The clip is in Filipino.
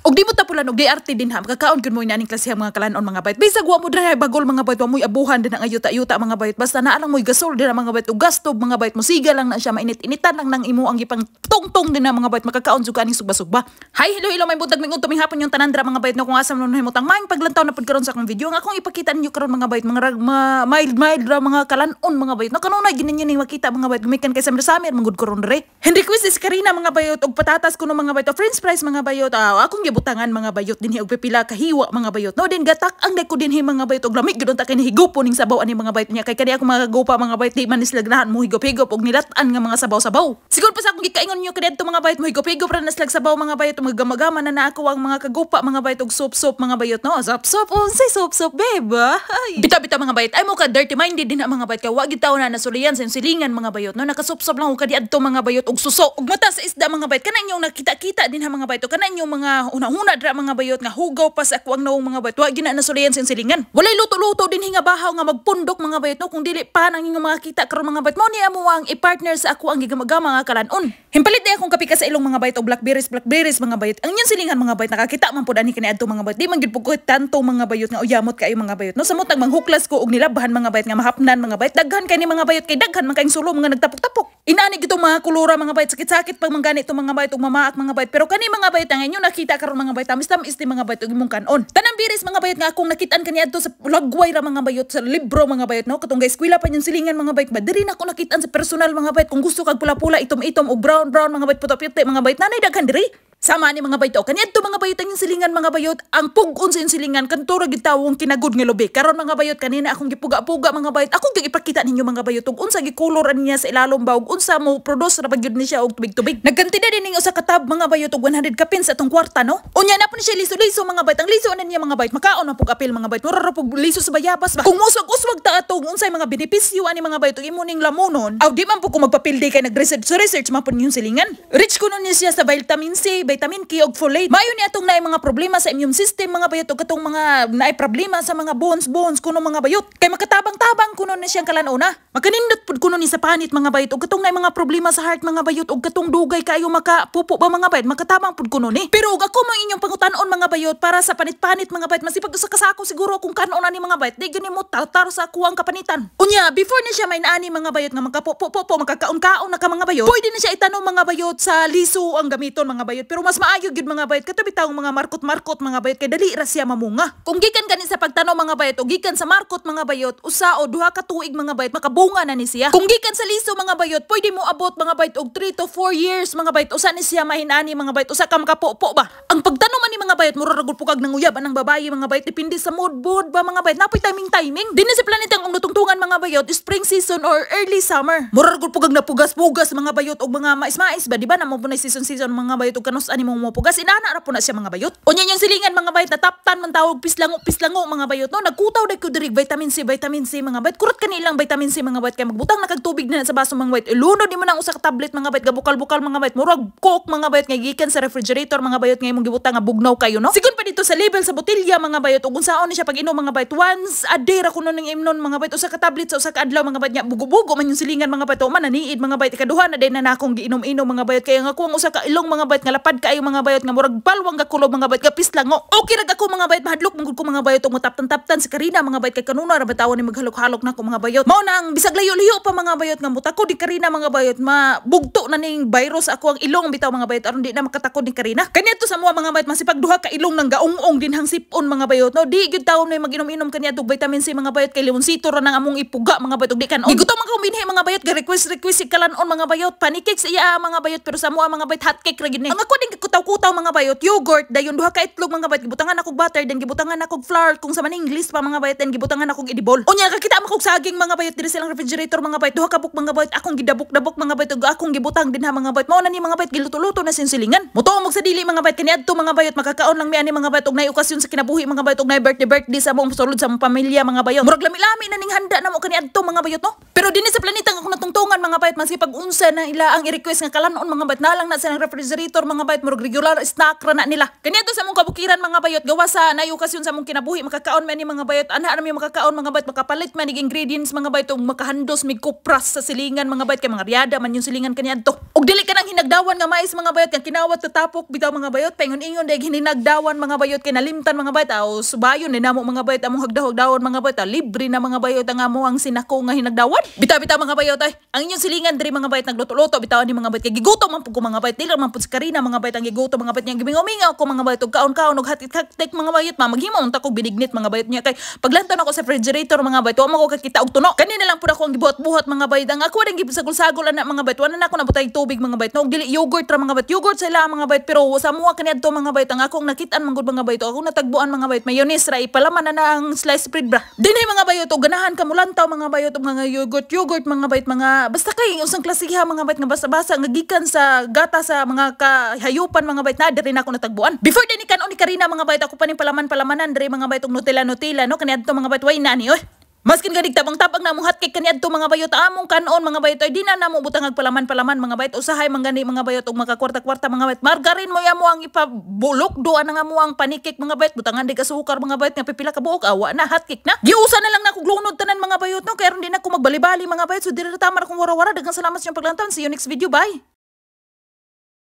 Og di mo tapulan og di arte din ha. Makakaon kun mo inaning klase mga kalanon mga bayot. Bisag wa mo dira bagol mga bayot, wa mo'y abuhan din ang ayuta-ayuta mga bayot. Basta naa lang mo'y gasol din ang mga bayot og gastob mga bayot. Musiga lang na siya, mainit-initan lang nang imo ang ipang tungtong din na mga bayot. Makakaon jud kaning sugba-sugba. Hi, hello may buntag ming tuming hapon yung tanandra mga bayot no kung asa mo himutang maing paglantaw na pud karon sa akong video. Nga akong ipakita ninyo karon mga bayot, mga mild ra mga kalanon mga bayot. No kanunay gininyo ning makita mga bayot. Gumikan kay samir-samir mangud karon dire. Henry Quiz is Karina mga bayot og patatas kuno mga bayot. French fries mga bayot. Akong gibutangan mga bayot dinhi og pipila ka hiwa mga bayot. No din gatak ang day ko dinhi mga bayot og lamig gid ta kay higupo ning sabaw ani mga bayot niya kay kani ako mga gupa mga bayot di man nislagnahan mo higop-higop og nilatan nga mga sabaw-sabaw. Siguro pa sa akong gikaingon niyo kadto mga bayot mo higop-higop ra naslag sabaw mga bayot og magamagama na ako ang mga kagupa mga bayot og soup mga bayot no. Soup unsay soup beba. Bita-bita mga bayot ay mo ka dirty minded din mga bayot kay wa gid taw na nasulian sa silingan mga bayot no nakasup-sup lang og kadi adto mga bayot og suso og mata sa isda mga bayot kana inyong nakita-kita din ha mga bayot kana inyong mga una-una dra mga bayot nga hugaw pa sa ako ang nawong mga bayot wa gina nasulian sa silingan walay luto-luto din hinga bahaw nga magpundok mga bayot no kung dili pa nang inyong mga kita karon mga bayot mo ni amo ang i-partner sa ako ang gigamagama nga kalanon himpalit day akong kapika sa ilong mga bayot og blackberries mga bayot ang inyong silingan mga bayot nakakita man pud ani kani adto mga bayot di man gid pud ko tanto mga bayot nga uyamot kayo mga bayot no samot ang manghuklas ko og nilabahan mga bayot nga mahapnan mga bayot daghan kay ni mga bayot kay daghan man kayong sulom nga nagtapok-tapok inani gito mga kulura mga bayot sakit-sakit pag mangani itong mga bayot og mamaak mga bayot pero kani mga bayot ang inyo nakita karon mga bayot tamis ti mga bayot og imong kanon tanang biris mga bayot nga akong nakitaan kani adto sa lagway ra mga bayot sa libro mga bayot no katong eskwela pa yung silingan mga bayot ba diri na ako nakitaan sa personal mga bayot kung gusto kag pula-pula itom-itom og brown mga bayot puti-puti mga bayot nanay daghan diri sama ni mga bayot kani adto mga bayot ang silingan mga bayot ang pug-on sa silingan kantura gid tawong kinagud nga lubi karon mga bayot kanina akong gipuga-puga mga bayot akong gipakita ninyo mga bayot og unsa gikolor niya sa ilalom ba og unsa mo produce ra pagyud ni siya og tubig-tubig nagkantida din ning usa ka tab mga bayot og 100 ka pins atong kwarta no unya na po ni siya liso-liso mga bayot ang liso na niya mga bayot makaon man pug apil mga bayot mura ra pug liso sa bayabas ba kung uswag ta atong unsay mga benepisyo ani mga bayot og imo ning lamonon aw di man pug ko magpapildi kay nag-research man pud yung silingan rich kuno ni siya sa vitamin C vitamin K og folate. Mayo ni atong naay mga problema sa immune system mga bayot og katong mga naay problema sa mga bones kuno mga bayot. Kay makatabang-tabang kuno ni siyang kalanona. Makanindot pud kuno ni sa panit mga bayot og katong naay mga problema sa heart mga bayot og katong dugay kayo makapupo ba mga bayot makatabang pud kuno ni. Pero og ako mo inyong pangutan-on mga bayot para sa panit-panit mga bayot masipag usa ka sako siguro kung kanon ani mga bayot di gani mo tartar sa kuwang kapanitan. Unya before ni siya may naani mga bayot nga makapupo makakaon-kaon na ka mga bayot. Pwede na siya itanong mga bayot sa liso ang gamiton mga bayot pero mas maayo gid mga bayot katubi tawong mga markot mga bayot kay dali ra siya mamunga. Kung gikan kani sa pagtanaw mga bayot o gikan sa markot mga bayot usa o duha ka tuig mga bayot makabunga na ni siya. Kung gikan sa liso mga bayot pwede mo abot mga bayot og 3 to 4 years mga bayot usa ni siya mahinani mga bayot usa ka makapopo ba. Ang pagtanaw man ni mga bayot mura ragul pugag nang uyab anang babayi mga bayot depende sa mood ba mga bayot napoy timing. Dinhi sa planeta ang natungtungan mga bayot spring season or early summer. Mura ragul pugag na pugas mga bayot og mga mais ba di ba namo punay season mga bayot og kanus ani mo pugas inana ra po na siya mga bayot. Unya yung silingan mga bayot na taptan man tawag pislango mga bayot no nagkutaw day ko diri vitamin C mga bayot kurot kanilang vitamin C mga bayot kay magbutang na kag tubig na sa baso mga bayot iluno di mo nang usa ka tablet mga bayot gabukal-bukal mga bayot murag coke mga bayot nga gikan sa refrigerator mga bayot nga imong gibutang nga bugnaw kayo no sigon pa dito sa label sa botelya mga bayot ug unsaon ni siya pag inom mga bayot once a day ra kuno ning imnon mga bayot usa ka tablet sa usa ka adlaw mga bayot nya bugo-bugo man yung silingan mga bayot man naniid mga bayot ikaduha na day na akong giinom-inom mga bayot kay nga kuwang usa ka ilong mga bayot nga lapad kaayo mga bayot nga murag palwang gakulo mga bayot kapis lang okay ra ako mga bayot mahadlok mangud ko mga bayot og mataptan-taptan sa Karina mga bayot kay kanuna ra batawon ni maghalok-halok na ko mga bayot mao nang bisag layo-layo pa mga bayot nga mutako di Karina mga bayot mabugto na ning virus ako ang ilong bitaw mga bayot aron di na makatakod ni Karina kaniadto sa mga mga bayot masipag duha ka ilong nang gaong-ong dinhang sipon mga bayot no di gyud taon may maginom-inom kaniadto vitamin C mga bayot kay limonsito ra nang among ipuga mga bayot og di kanon gigutom man ko binhi mga bayot ga request kalanon mga bayot pancakes iya mga bayot pero sa mga bayot hot cake ra gid ni ang ako din kutaw-kutaw mga bayot yogurt dayon duha ka itlog mga bayot gibutangan akog butter then gibutangan akog flour kung sa man English pa mga bayot then gibutangan akog edible unya kakita mo kog saging mga bayot diri silang refrigerator mga bayot duha ka buk mga bayot akong gidabok-dabok mga bayot ug akong gibutang din ha mga bayot mao na ni mga bayot giluto-luto na silingan mutuo mo sa dili mga bayot kaniadto mga bayot makakaon lang mi ani mga bayot og nay okasyon sa kinabuhi mga bayot og nay birthday sa mong sulod sa mong pamilya mga bayot murag lami-lami na ning handa na mo kaniadto mga bayot no pero dinhi sa planeta nga akong natungtungan mga bayot maski pag unsa na ila ang i-request nga kalanon mga bayot nalang na sa refrigerator mga bayot murag regular snack ra na nila kaniadto sa mong kabukiran mga bayot gawa sa nay okasyon sa mong kinabuhi makakaon man ni mga bayot ana ra mi makakaon mga bayot makapalit man ning ingredients mga bayot og makahandos mig kupras sa silingan mga bayot kay mga riada man yung silingan kaniadto og dili ka nang hinagdawan nga mais mga bayot nga kinawat tatapok bitaw mga bayot paingon-ingon day hininag hagdawan mga bayot kay nalimtan mga bayot aw subayon ni namo mga bayot among hagdaw-hagdawon mga bayot libre na mga bayot ang amo ang sinako nga hinagdawan. Bita-bita mga bayot ay ang inyong silingan diri mga bayot nagluto-luto bitawan ni mga bayot kay gigutom man pud ko mga bayot dili man pud si Karina mga bayot ang gigutom mga bayot niya gimingaw-mingaw ko mga bayot og kaon-kaon og hatit-hatik mga bayot maghimo unta ko binignit mga bayot niya kay paglantaw ako sa refrigerator mga bayot wa man ko kakita og tuno kanina lang pud ako ang gibuhat-buhat mga bayot ang ako ring gibsagol-sagol ana mga bayot wala na ako nabutay tubig mga bayot no dili yogurt ra mga bayot yogurt sila mga bayot pero sa mua kaniadto mga bayot ang akong nakitaan man gud mga bayot ako natagbuan mga bayot mayonnaise ra ipalaman na ang slice bread bra dinay mga bayot og ganahan ka mulantaw mga bayot og mga yogurt mga bayot mga basta kay usang klasiha mga bayot nga basa-basa nga gikan sa gata sa mga kahayupan mga bayot na diri na ako natagbuan before din kanon ni Karina mga bayot ako pa ning palamanan diri mga bayot og Nutella no kaniadto mga bayot way nani oy. Maskin gadig tabang-tabang na mong hotcake kaniadto mga bayot among kanon mga bayot ay di na namo butang agpalaman-palaman mga bayot usahay manggani mga bayot og makakwarta-kwarta mga bayot margarin mo yamo ang ipabulok do ana nga mo ang panikik mga bayot butangan di asukar mga bayot nga pipila ka buok awa na hotcake na giusa na lang na kog lunod tanan mga bayot no kay aron di na ko magbali-bali mga bayot so diri ta mar akong wara-wara daghang salamat sa inyong paglantaw see you next video bye.